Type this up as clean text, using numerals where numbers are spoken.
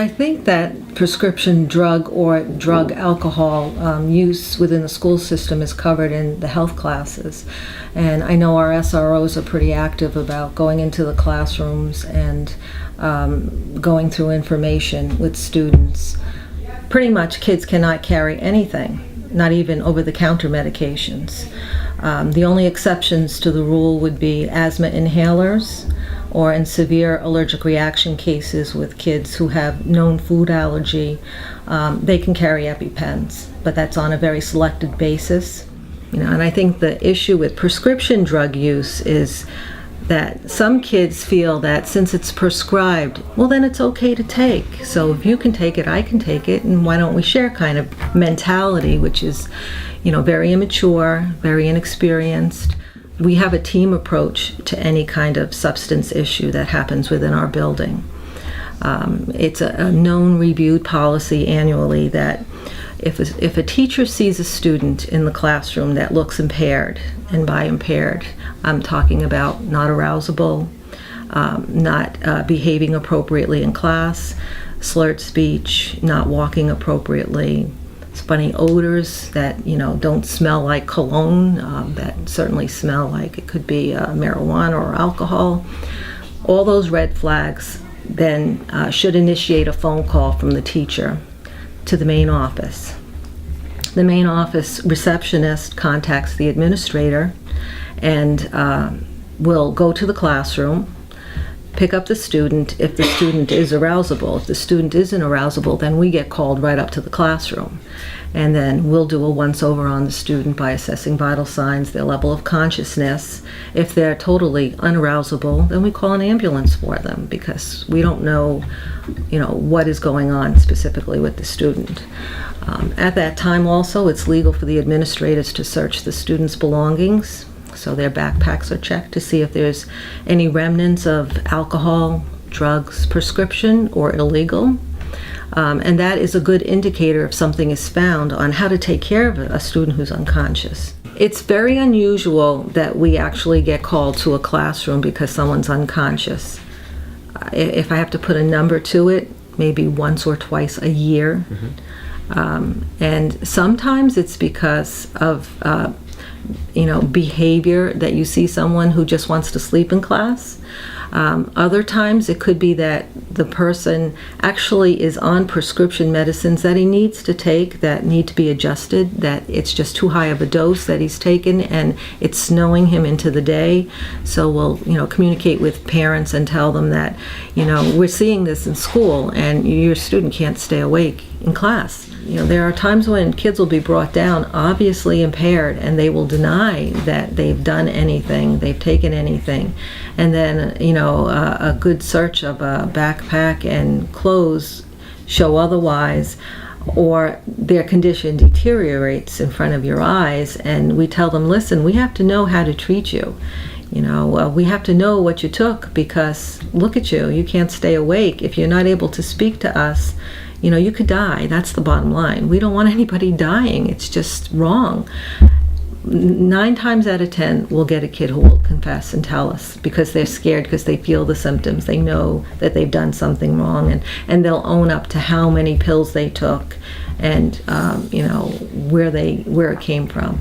I think that prescription drug or drug alcohol use within the school system is covered in the health classes. And I know our SROs are pretty active about going into the classrooms and going through information with students. Pretty much kids cannot carry anything, not even over-the-counter medications. The only exceptions to the rule would be asthma inhalers, or in severe allergic reaction cases with kids who have known food allergy, they can carry EpiPens, but that's on a very selected basis. And I think the issue with prescription drug use is that some kids feel that since it's prescribed, well, then it's okay to take. So if you can take it, I can take it, and why don't we share kind of mentality, which is, very immature, very inexperienced. We have a team approach to any kind of substance issue that happens within our building. It's a known reviewed policy annually that if a teacher sees a student in the classroom that looks impaired, and by impaired, I'm talking about not arousable, not behaving appropriately in class, slurred speech, not walking appropriately, funny odors that don't smell like cologne, that certainly smell like it could be marijuana or alcohol. All those red flags then should initiate a phone call from the teacher to the main office. The main office receptionist contacts the administrator and will go to the classroom, pick up the student if the student is arousable. If the student isn't arousable, then we get called right up to the classroom. And then we'll do a once-over on the student by assessing vital signs, their level of consciousness. If they're totally unarousable, then we call an ambulance for them because we don't know, what is going on specifically with the student. At that time also, it's legal for the administrators to search the student's belongings. So their backpacks are checked to see if there's any remnants of alcohol, drugs, prescription, or illegal. And that is a good indicator if something is found on how to take care of a student who's unconscious. It's very unusual that we actually get called to a classroom because someone's unconscious. If I have to put a number to it, maybe once or twice a year. Mm-hmm. And sometimes it's because of behavior that you see someone who just wants to sleep in class. Other times it could be that the person actually is on prescription medicines that he needs to take that need to be adjusted, that it's just too high of a dose that he's taken and it's snowing him into the day. So we'll communicate with parents and tell them that we're seeing this in school and your student can't stay awake in class. There are times when kids will be brought down obviously impaired and they will deny that they've done anything, they've taken anything. And then, a good search of a backpack and clothes show otherwise, or their condition deteriorates in front of your eyes and we tell them, listen, we have to know how to treat you. We have to know what you took because look at you, you can't stay awake. If you're not able to speak to us, you could die. That's the bottom line. We don't want anybody dying. It's just wrong. 9 times out of 10, we'll get a kid who will confess and tell us because they're scared, because they feel the symptoms. They know that they've done something wrong, and they'll own up to how many pills they took and, where it came from.